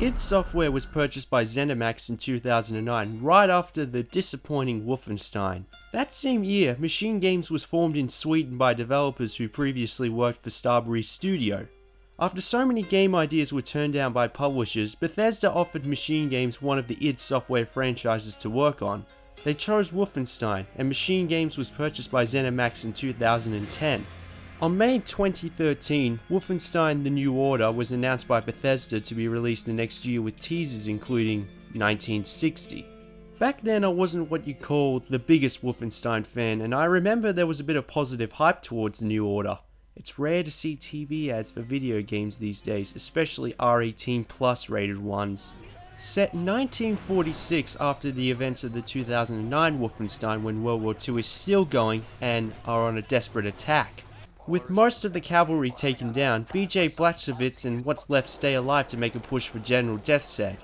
id Software was purchased by ZeniMax in 2009, right after the disappointing Wolfenstein. That same year, MachineGames was formed in Sweden by developers who previously worked for Starbreeze Studio. After so many game ideas were turned down by publishers, Bethesda offered MachineGames one of the id Software franchises to work on. They chose Wolfenstein, and MachineGames was purchased by ZeniMax in 2010. On May 2013, Wolfenstein: The New Order was announced by Bethesda to be released the next year with teasers including 1960. Back then I wasn't what you call the biggest Wolfenstein fan, and I remember there was a bit of positive hype towards The New Order. It's rare to see TV ads for video games these days, especially R18+ rated ones. Set in 1946 after the events of the 2009 Wolfenstein, when World War II is still going and are on a desperate attack. With most of the cavalry taken down, BJ Blatzowicz and what's left stay alive to make a push for General Death said.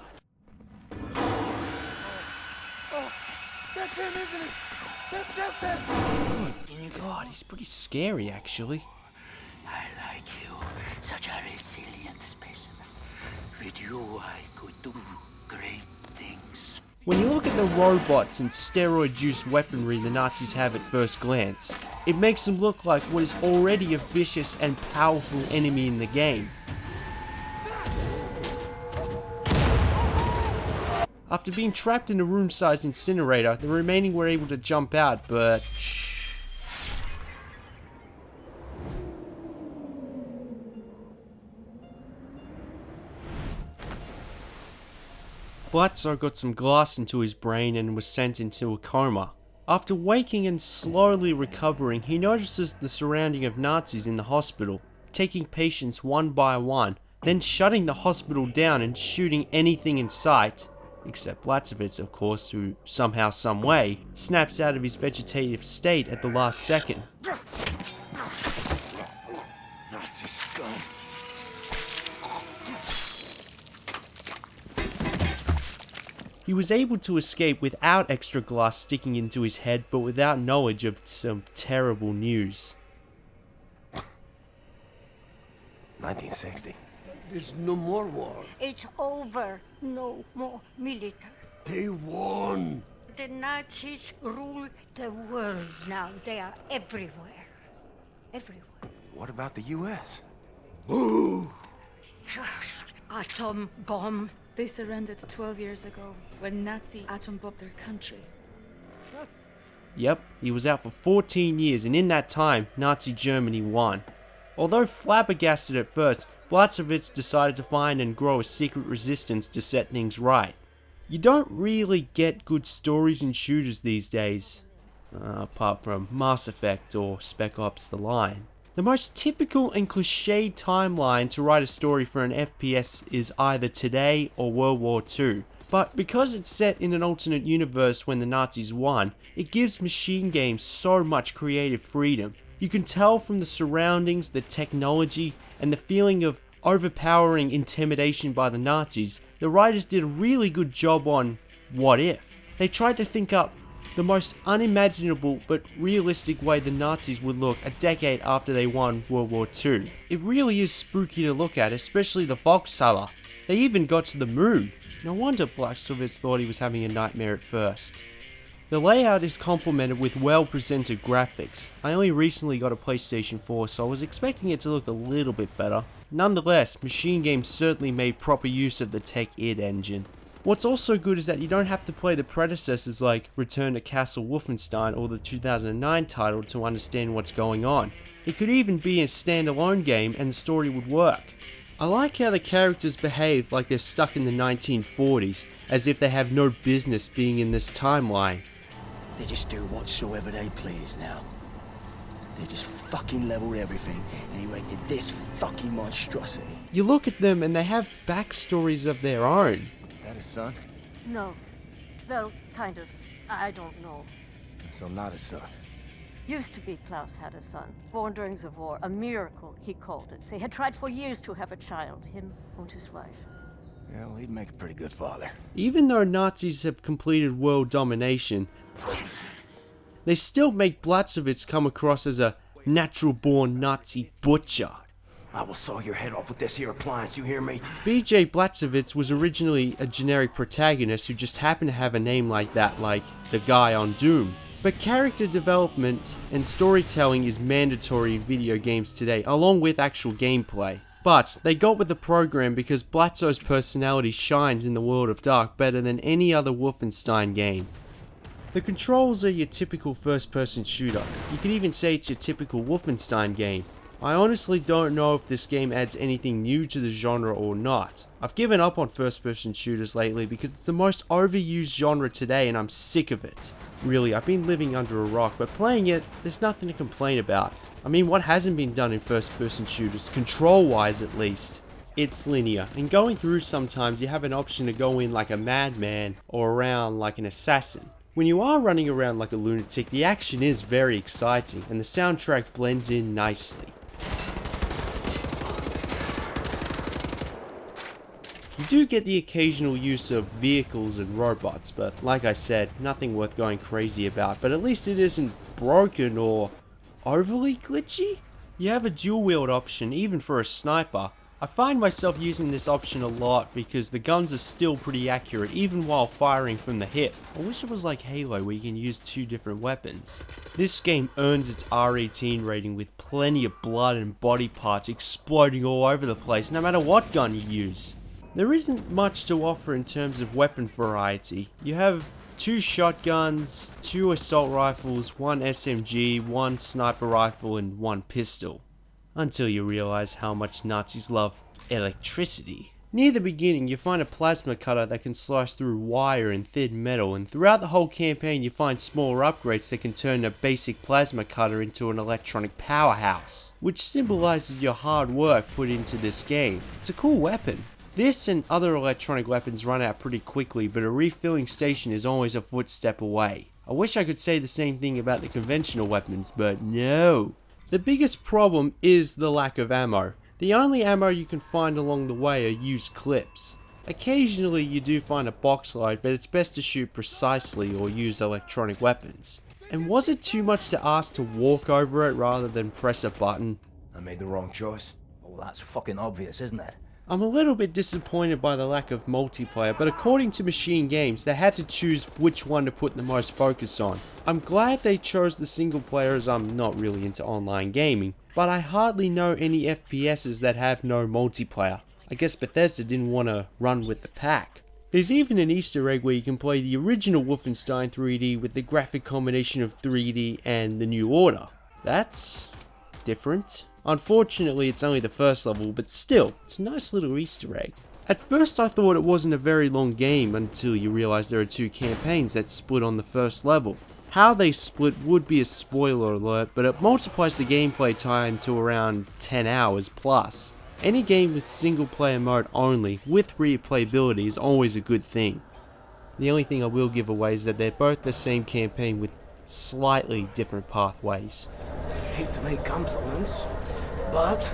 Oh, that's him, isn't it? That's him! Good God, he's pretty scary actually. I like you, such a resilient specimen. With you I could do great things. When you look at the robots and steroid-juiced weaponry the Nazis have at first glance, it makes them look like what is already a vicious and powerful enemy in the game. After being trapped in a room-sized incinerator, the remaining were able to jump out, but Blatzo got some glass into his brain and was sent into a coma. After waking and slowly recovering, he notices the surrounding of Nazis in the hospital, taking patients one by one, then shutting the hospital down and shooting anything in sight, except Blatzowicz, of course, who somehow, someway, snaps out of his vegetative state at the last second. Nazi scum. He was able to escape without extra glass sticking into his head, but without knowledge of some terrible news. 1960. There's no more war. It's over. No more military. They won. The Nazis rule the world now. They are everywhere. Everywhere. What about the U.S.? Boo! Atom bomb. They surrendered 12 years ago when Nazi atom bombed their country. Yep, he was out for 14 years, and in that time, Nazi Germany won. Although flabbergasted at first, Blatzowicz decided to find and grow a secret resistance to set things right. You don't really get good stories in shooters these days, apart from Mass Effect or Spec Ops: The Line. The most typical and cliched timeline to write a story for an FPS is either today or World War II. But because it's set in an alternate universe when the Nazis won, it gives MachineGames so much creative freedom. You can tell from the surroundings, the technology, and the feeling of overpowering intimidation by the Nazis, the writers did a really good job on what if. They tried to think up the most unimaginable but realistic way the Nazis would look a decade after they won World War II. It really is spooky to look at, especially the Volkshalle. They even got to the moon. No wonder Blatzowicz thought he was having a nightmare at first. The layout is complemented with well-presented graphics. I only recently got a PlayStation 4, so I was expecting it to look a little bit better. Nonetheless, MachineGames certainly made proper use of the Tech id engine. What's also good is that you don't have to play the predecessors like Return to Castle Wolfenstein or the 2009 title to understand what's going on. It could even be a standalone game and the story would work. I like how the characters behave like they're stuck in the 1940s, as if they have no business being in this timeline. They just do whatsoever they please now. They just fucking leveled everything and erected this fucking monstrosity. You look at them and they have backstories of their own. That his son? No. Well, kind of. I don't know. So not his son. Used to be Klaus had a son, born during the war. A miracle, he called it. They had tried for years to have a child, him and his wife. Yeah, well, he'd make a pretty good father. Even though Nazis have completed world domination, they still make Blatzowicz come across as a natural-born Nazi butcher. I will saw your head off with this here appliance, you hear me? BJ Blatzowicz was originally a generic protagonist who just happened to have a name like that, like the guy on Doom. But character development and storytelling is mandatory in video games today, along with actual gameplay. But they got with the program because Blatzo's personality shines in the world of Dark better than any other Wolfenstein game. The controls are your typical first-person shooter. You could even say it's your typical Wolfenstein game. I honestly don't know if this game adds anything new to the genre or not. I've given up on first-person shooters lately because it's the most overused genre today and I'm sick of it. Really, I've been living under a rock, but playing it, there's nothing to complain about. I mean, what hasn't been done in first-person shooters, control-wise at least? It's linear, and going through sometimes you have an option to go in like a madman or around like an assassin. When you are running around like a lunatic, the action is very exciting and the soundtrack blends in nicely. You do get the occasional use of vehicles and robots, but like I said, nothing worth going crazy about, but at least it isn't broken or overly glitchy. You have a dual wield option even for a sniper. I find myself using this option a lot because the guns are still pretty accurate even while firing from the hip. I wish it was like Halo where you can use two different weapons. This game earned its R18 rating with plenty of blood and body parts exploding all over the place no matter what gun you use. There isn't much to offer in terms of weapon variety. You have 2 shotguns, 2 assault rifles, 1 SMG, 1 sniper rifle and 1 pistol. Until you realize how much Nazis love electricity. Near the beginning you find a plasma cutter that can slice through wire and thin metal, and throughout the whole campaign you find smaller upgrades that can turn a basic plasma cutter into an electronic powerhouse, which symbolizes your hard work put into this game. It's a cool weapon. This and other electronic weapons run out pretty quickly, but a refilling station is always a footstep away. I wish I could say the same thing about the conventional weapons, but no. The biggest problem is the lack of ammo. The only ammo you can find along the way are used clips. Occasionally you do find a box load, but it's best to shoot precisely or use electronic weapons. And was it too much to ask to walk over it rather than press a button? I made the wrong choice. Well, that's fucking obvious, isn't it? I'm a little bit disappointed by the lack of multiplayer, but according to MachineGames, they had to choose which one to put the most focus on. I'm glad they chose the single player as I'm not really into online gaming, but I hardly know any FPSs that have no multiplayer. I guess Bethesda didn't want to run with the pack. There's even an Easter egg where you can play the original Wolfenstein 3D with the graphic combination of 3D and the New Order. That's different. Unfortunately, it's only the first level, but still, it's a nice little Easter egg. At first I thought it wasn't a very long game until you realize there are 2 campaigns that split on the first level. How they split would be a spoiler alert, but it multiplies the gameplay time to around 10 hours plus. Any game with single player mode only, with replayability, is always a good thing. The only thing I will give away is that they're both the same campaign with slightly different pathways. Hate to make compliments, but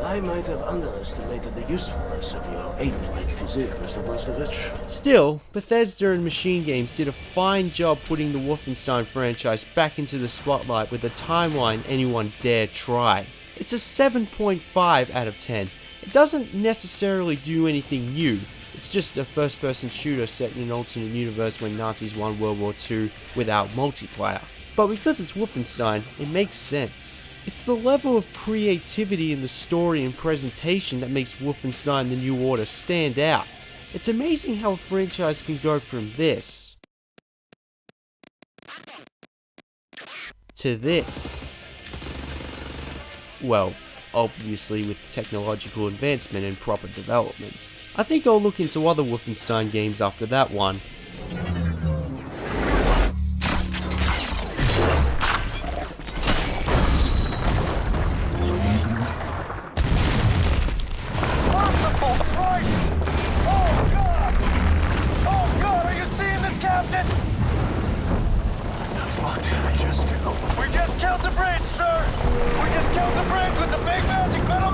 I might have underestimated the usefulness of your ape-like physique, Mr. Blatzowicz. Still, Bethesda and MachineGames did a fine job putting the Wolfenstein franchise back into the spotlight with a timeline anyone dare try. It's a 7.5 out of 10. It doesn't necessarily do anything new. It's just a first-person shooter set in an alternate universe when Nazis won World War II without multiplayer. But because it's Wolfenstein, it makes sense. It's the level of creativity in the story and presentation that makes Wolfenstein: The New Order stand out. It's amazing how a franchise can go from this to this. Well, obviously with technological advancement and proper development. I think I'll look into other Wolfenstein games after that one. We just killed the bridge, sir! We just killed the bridge with the big magic metal